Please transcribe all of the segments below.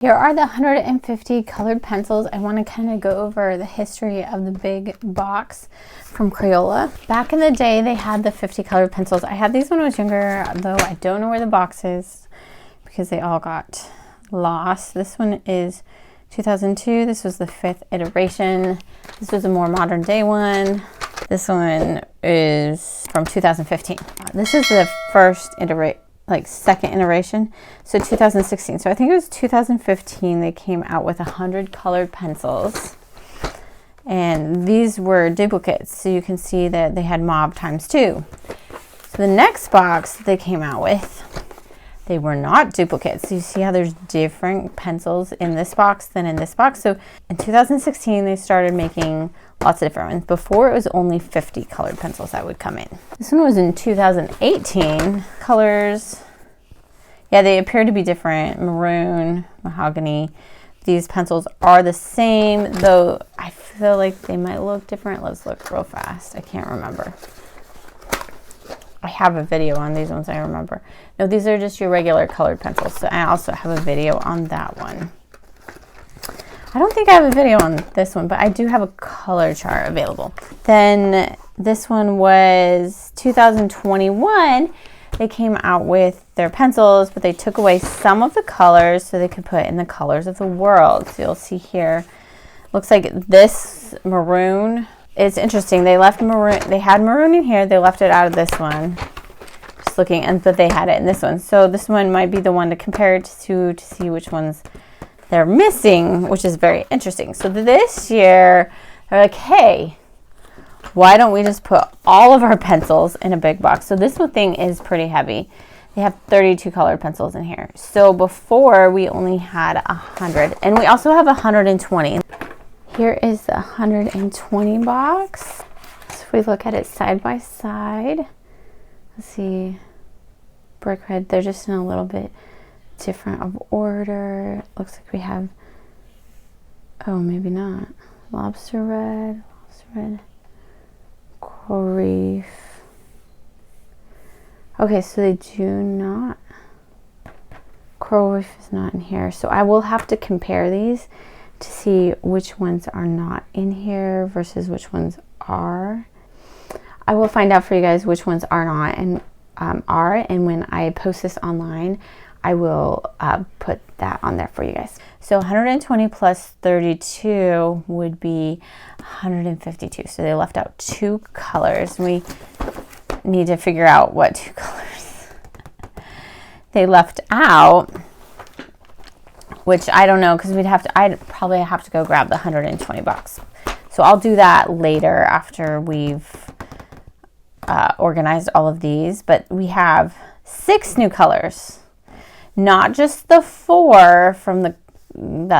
Here are the 150 colored pencils. I want to kind of go over the history of the big box from Crayola. Back in the day, they had the 50 colored pencils. I had these when I was younger, though I don't know where the box is because they all got lost. This one is 2002. This was the 5th iteration. This was a more modern day one. This one is from 2015. This is the first iteration. Like second iteration, so 2016. So I think it was 2015 they came out with 100 colored pencils, and these were duplicates, so you can see that they had mob ×2. So the next box they came out with, they were not duplicates. So you see how there's different pencils in this box than in this box. So in 2016 they started making lots of different ones. Before, it was only 50 colored pencils that would come in. This one was in 2018. Colors, yeah, they appear to be different. Maroon, mahogany. These pencils are the same, though I feel like they might look different. Let's look real fast. I can't remember. I have a video on these ones, I remember. No, these are just your regular colored pencils. So I also have a video on that one. I don't think I have a video on this one, but I do have a color chart available. Then this one was 2021. They came out with their pencils, but they took away some of the colors so they could put in the colors of the world. So you'll see here, looks like this maroon. It's interesting. They left maroon. They had maroon in here. They left it out of this one. Just looking, but they had it in this one. So this one might be the one to compare it to see which ones they're missing, which is very interesting. So this year, they're like, hey, why don't we just put all of our pencils in a big box? So this one thing is pretty heavy. They have 32 colored pencils in here. So before, we only had 100, and we also have 120. Here is the 120 box. So if we look at it side by side, let's see, brick red, they're just in a little bit different of order. Looks like we have, oh, maybe not. Lobster red, coral reef. Okay, so they do not, coral reef is not in here. So I will have to compare these to see which ones are not in here versus which ones are. I will find out for you guys which ones are not and and when I post this online, I will put that on there for you guys. So 120 plus 32 would be 152. So they left out 2 colors. We need to figure out what 2 colors they left out, which I don't know, because I'd probably have to go grab the 120 box. So I'll do that later after we've organized all of these. But we have 6 new colors. Not just the 4 from that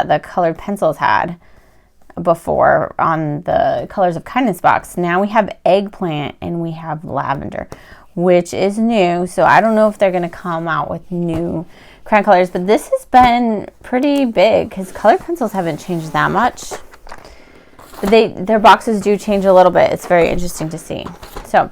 the colored pencils had before on the Colors of Kindness box. Now we have eggplant and we have lavender, which is new. So I don't know if they're going to come out with new crayon colors, but this has been pretty big because colored pencils haven't changed that much. But their boxes do change a little bit. It's very interesting to see. So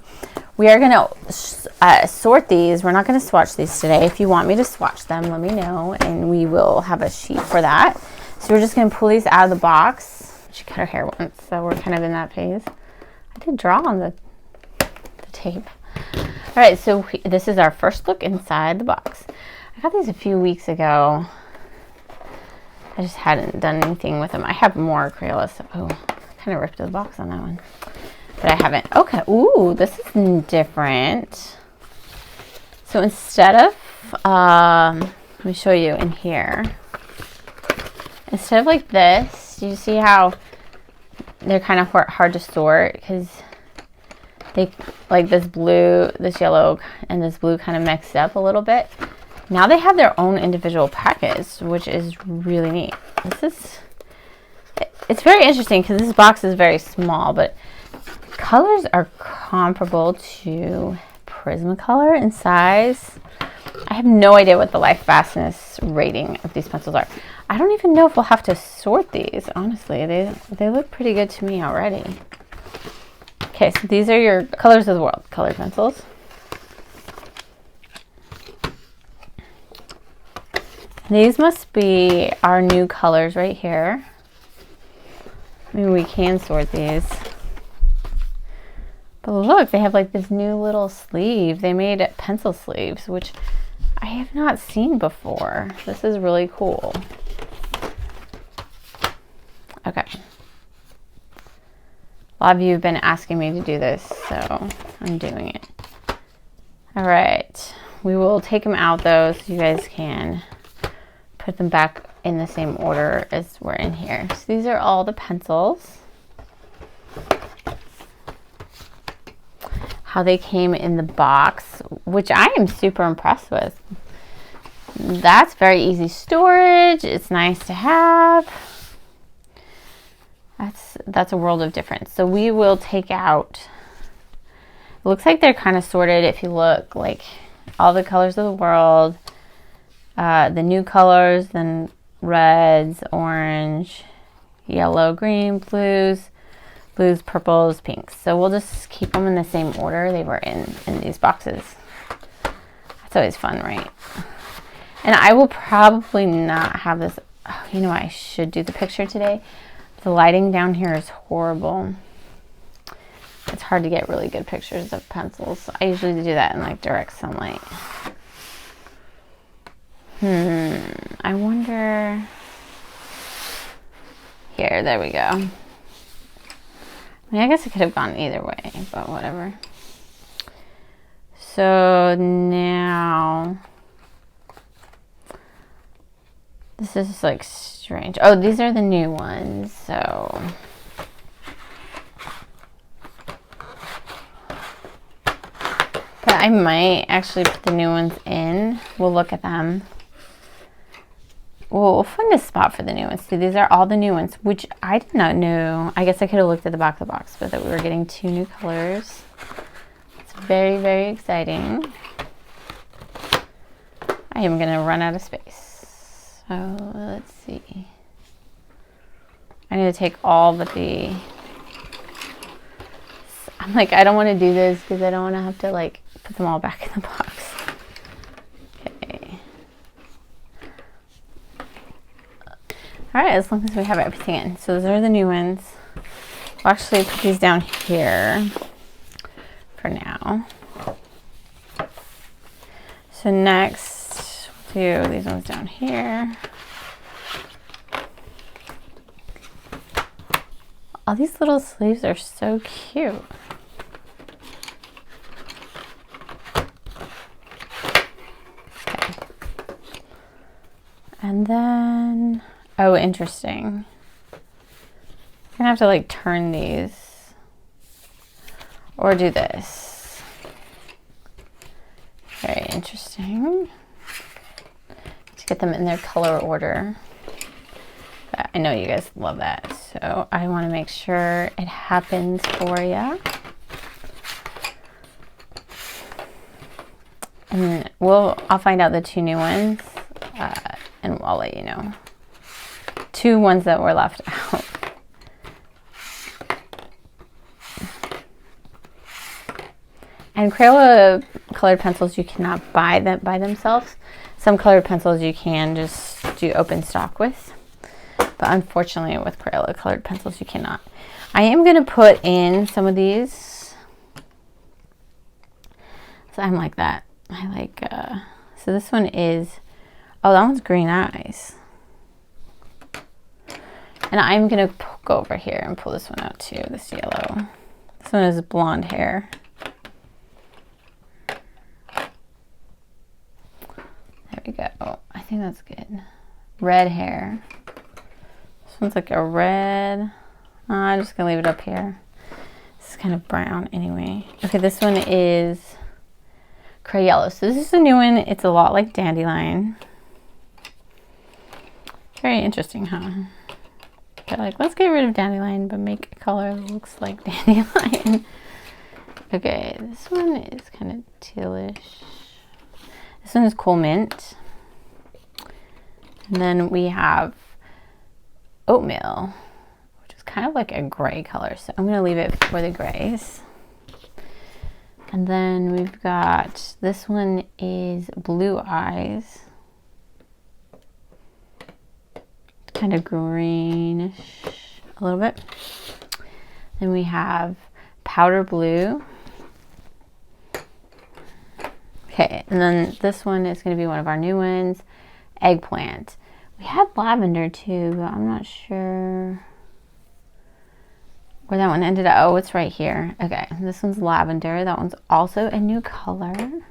we are going to sort these. We're not going to swatch these today. If you want me to swatch them, let me know, and we will have a sheet for that. So we're just going to pull these out of the box. She cut her hair once, so we're kind of in that phase. I did draw on the tape. All right, so this is our first look inside the box. I got these a few weeks ago. I just hadn't done anything with them. I have more Crayola stuff. Oh, I kind of ripped the box on that one. But I haven't. Okay. Ooh, this is different. So instead of, let me show you in here. Instead of like this, you see how they're kind of hard to sort because they like this blue, this yellow, and this blue kind of mixed up a little bit. Now they have their own individual packets, which is really neat. It's very interesting because this box is very small, but colors are comparable to Prismacolor in size. I have no idea what the life fastness rating of these pencils are. I don't even know if we'll have to sort these, honestly. They look pretty good to me already. Okay, so these are your Colors of the World colored pencils. These must be our new colors right here. I mean, we can sort these. But look, they have like this new little sleeve. They made pencil sleeves, which I have not seen before. This is really cool. Okay. A lot of you have been asking me to do this, so I'm doing it. All right. We will take them out though, so you guys can put them back in the same order as we're in here. So these are all the pencils. How they came in the box, which I am super impressed with. That's very easy storage. It's nice to have. That's a world of difference. So we will take out, it looks like they're kind of sorted if you look, like all the colors of the world, the new colors, then reds, orange, yellow, green, blues, purples, pinks. So we'll just keep them in the same order they were in these boxes. That's always fun, right? And I will probably not have this, oh, you know what, I should do the picture today. The lighting down here is horrible. It's hard to get really good pictures of pencils. I usually do that in like direct sunlight. I wonder, here, there we go. I mean, I guess it could have gone either way, but whatever. So now, this is like strange. Oh, these are the new ones, so. But I might actually put the new ones in. We'll look at them. We'll find a spot for the new ones. See, these are all the new ones, which I did not know. I guess I could have looked at the back of the box, but that we were getting 2 new colors. It's very, very exciting. I am going to run out of space. So let's see. I need to take all but the... I'm like, I don't want to do this because I don't want to have to like put them all back in the box. Okay. All right, as long as we have everything in. So those are the new ones. We'll actually put these down here for now. So next, we'll do these ones down here. All these little sleeves are so cute. Okay. And then, oh, interesting. I'm gonna have to like turn these or do this. Very interesting. To get them in their color order. But I know you guys love that, so I want to make sure it happens for you. And I'll find out the 2 new ones, and I'll let you know. 2 ones that were left out. And Crayola colored pencils, you cannot buy them by themselves. Some colored pencils you can just do open stock with. But unfortunately with Crayola colored pencils, you cannot. I am going to put in some of these. So I'm like that. I like, so this one is, oh, that one's green eyes. And I'm going to go over here and pull this one out too, this yellow. This one is blonde hair. There we go. I think that's good. Red hair. This one's like a red. I'm just gonna leave it up here. This is kind of brown anyway. Okay, this one is Crayola. So this is a new one. It's a lot like Dandelion. Very interesting, huh? They're like, let's get rid of Dandelion, but make a color that looks like Dandelion. Okay, this one is kind of tealish. This one is Cool Mint. And then we have Oatmeal, which is kind of like a gray color. So I'm going to leave it for the grays. And then we've got, this one is Blue Eyes. kind of greenish a little bit. Then we have powder blue. Okay, and then this one is going to be one of our new ones, eggplant. We had lavender too, but I'm not sure where that one ended up. Oh, it's right here. Okay, this one's lavender. That one's also a new color.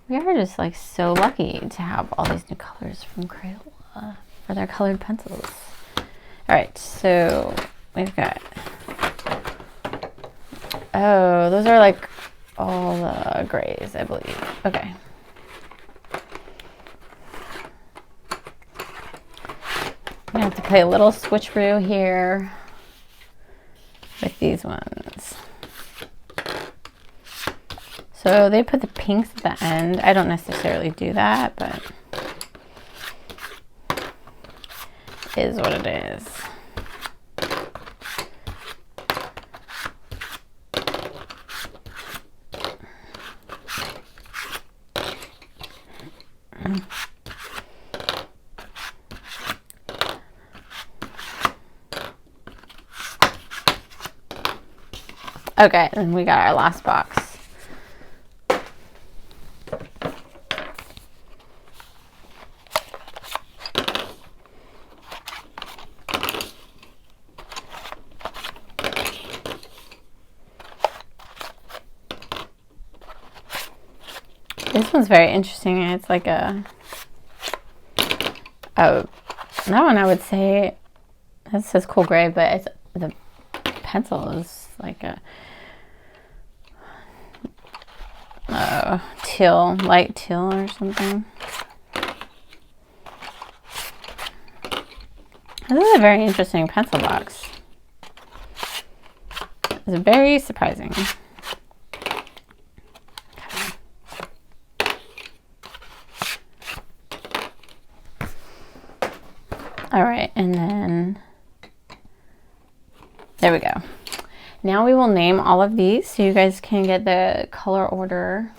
We are just like so lucky to have all these new colors from Crayola for their colored pencils. All right, so we've got, oh, those are like all the grays, I believe. Okay. I'm gonna have to play a little switcheroo here with these ones. So they put the pinks at the end. I don't necessarily do that, but it is what it is. Okay, and we got our last box. This one's very interesting. It's like that one I would say, that says cool gray, but it's, the pencil is like a teal, light teal or something. This is a very interesting pencil box. It's very surprising. All right, and then there we go. Now we will name all of these so you guys can get the color order.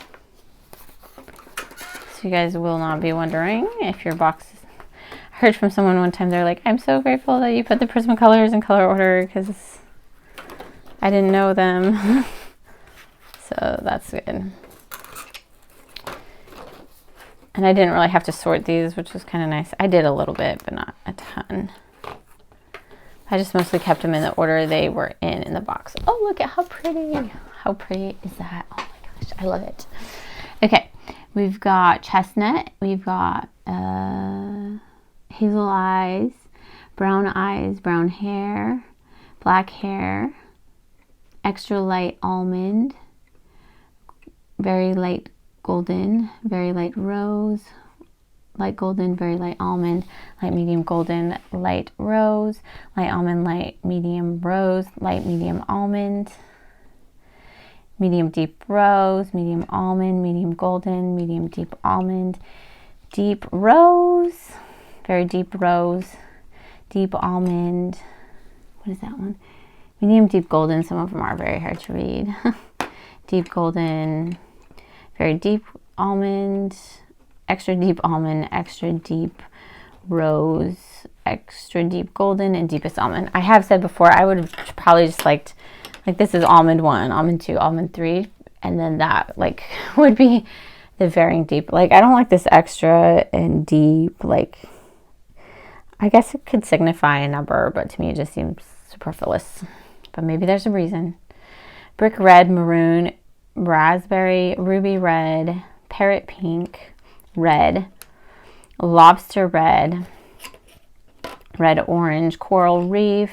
So you guys will not be wondering if your box is... I heard from someone one time, they're like, I'm so grateful that you put the Prismacolors in color order because I didn't know them. So that's good. And I didn't really have to sort these, which was kind of nice. I did a little bit, but not a ton. I just mostly kept them in the order they were in the box. Oh, look at how pretty. How pretty is that? Oh my gosh, I love it. Okay, we've got chestnut. We've got hazel eyes, brown hair, black hair, extra light almond, very light golden, very light rose, light golden, very light almond, light medium golden, light rose, light almond, light medium rose, light medium almond, medium deep rose, medium almond, medium golden, medium deep almond, deep rose, very deep rose, deep almond. What is that one? Medium deep golden. Some of them are very hard to read. Deep golden, very deep almond, extra deep almond, extra deep rose, extra deep golden, and deepest almond. I have said before I would have probably just liked, like, this is almond 1, almond 2, almond 3, and then that like would be the varying deep. Like, I don't like this extra and deep. Like, I guess it could signify a number, but to me it just seems superfluous. But maybe there's a reason. Brick red, maroon, raspberry, ruby red, parrot pink, red, lobster red, red orange, coral reef,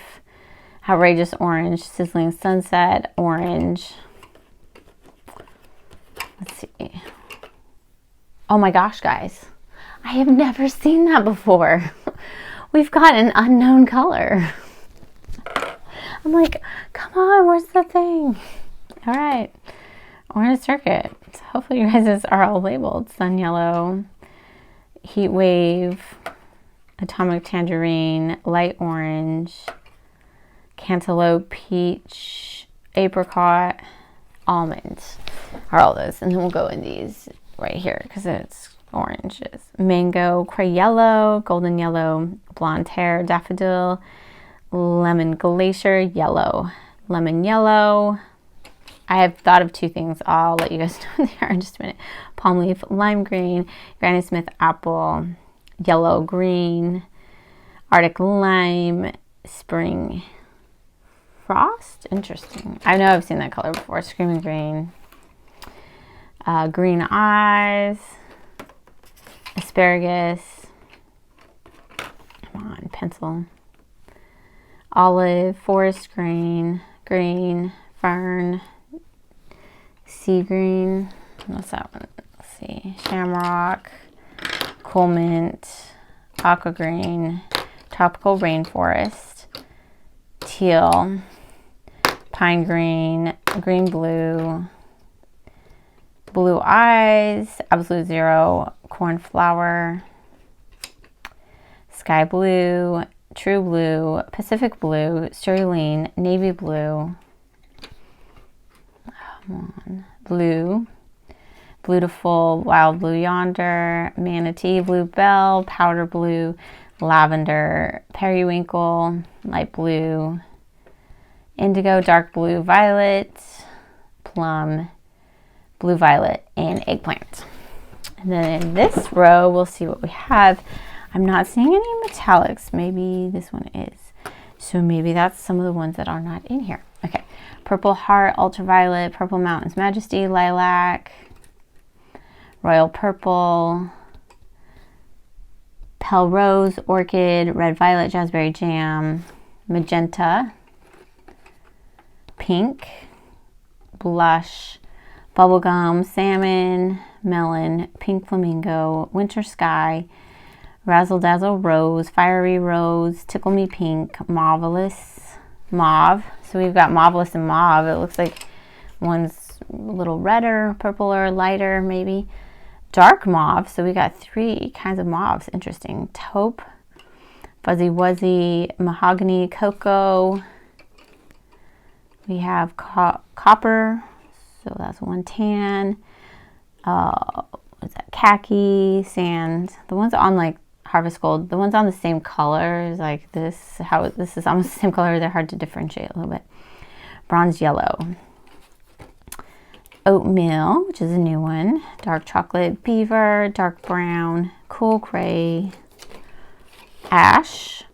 outrageous orange, sizzling sunset orange. Let's see. Oh my gosh, guys. I have never seen that before. We've got an unknown color. I'm like, come on, where's the thing? All right. Orange circuit. So hopefully you guys are all labeled. Sun yellow, heat wave, atomic tangerine, light orange, cantaloupe, peach, apricot, almond are all those. And then we'll go in these right here because it's oranges. Mango, Crayola, golden yellow, blonde hair, daffodil, lemon glacier, yellow, lemon yellow. I have thought of two things. I'll let you guys know what they are in just a minute. Palm leaf, lime green, Granny Smith apple, yellow green, Arctic lime, spring frost. Interesting. I know I've seen that color before. Screaming green, green eyes, asparagus. Come on, pencil. Olive, forest green, green, fern, sea green. What's that one? Let's see. Shamrock, cool mint, aqua green, tropical rainforest, teal, pine green, green blue, blue eyes, absolute zero, cornflower, sky blue, true blue, Pacific blue, cerulean, navy blue, come on, blue, beautiful, wild blue yonder, manatee, blue bell, powder blue, lavender, periwinkle, light blue, indigo, dark blue, violet, plum, blue violet, and eggplant. And then in this row, we'll see what we have. I'm not seeing any metallics. Maybe this one is. So maybe that's some of the ones that are not in here. Okay. Purple heart, ultraviolet, purple mountains, majesty, lilac, royal purple, pale rose, orchid, red violet, jazzberry jam, magenta, pink, blush, bubblegum, salmon, melon, pink flamingo, winter sky, razzle dazzle rose, fiery rose, tickle me pink, marvelous, mauve. So we've got marvelous and mauve. It looks like one's a little redder, purpler, lighter maybe. Dark mauve. So we got three kinds of mauves. Interesting. Taupe, fuzzy wuzzy, mahogany, cocoa. We have copper. So that's one tan. What's that? Khaki, sand. The ones on like Harvest Gold, the ones on the same color is like this, how this is almost the same color. They're hard to differentiate a little bit. Bronze yellow. Oatmeal, which is a new one. Dark chocolate, beaver, dark brown, cool gray, ash,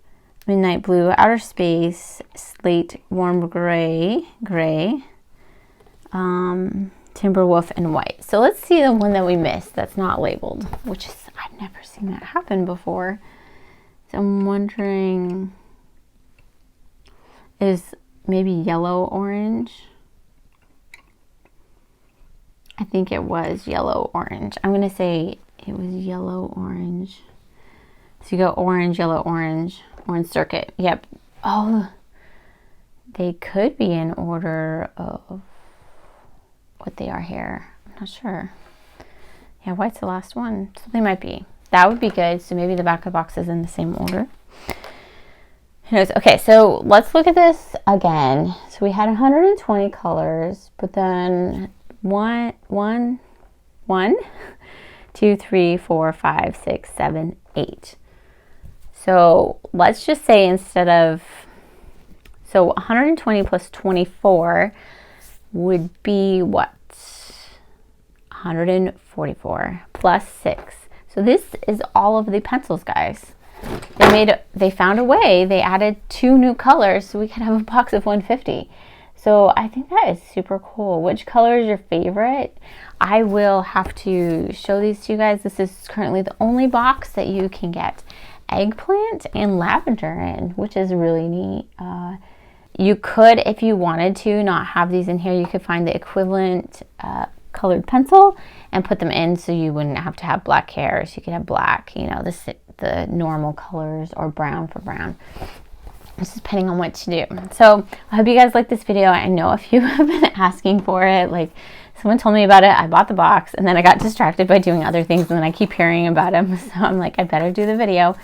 midnight blue, outer space, slate, warm gray, Timberwolf, and white. So let's see the one that we missed that's not labeled, which is, I've never seen that happen before. So I'm wondering, is maybe yellow orange? I think it was yellow orange. I'm gonna say it was yellow orange. So you go orange, yellow, orange circuit. Yep. Oh, they could be in order of what they are here. I'm not sure. Yeah, white's the last one. So they might be. That would be good. So maybe the back of the box is in the same order. Who knows? Okay, so let's look at this again. So we had 120 colors, but then 1, 2, 3, 4, 5, 6, 7, 8. So let's just say instead of, so 120 plus 24 would be what? 144 plus 6. So this is all of the pencils, guys. They found a way. They added 2 new colors so we could have a box of 150. So I think that is super cool. Which color is your favorite? I will have to show these to you guys. This is currently the only box that you can get eggplant and lavender in, which is really neat. You could, if you wanted to, not have these in here. You could find the equivalent colored pencil and put them in so you wouldn't have to have black hair. So you could have black, you know, the normal colors, or brown for brown. This is depending on what to do. So I hope you guys like this video. I know a few have been asking for it. Like, someone told me about it. I bought the box and then I got distracted by doing other things, and then I keep hearing about them. So I'm like, I better do the video.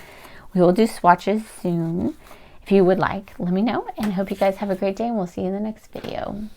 We will do swatches soon. If you would like, let me know, and I hope you guys have a great day, and we'll see you in the next video.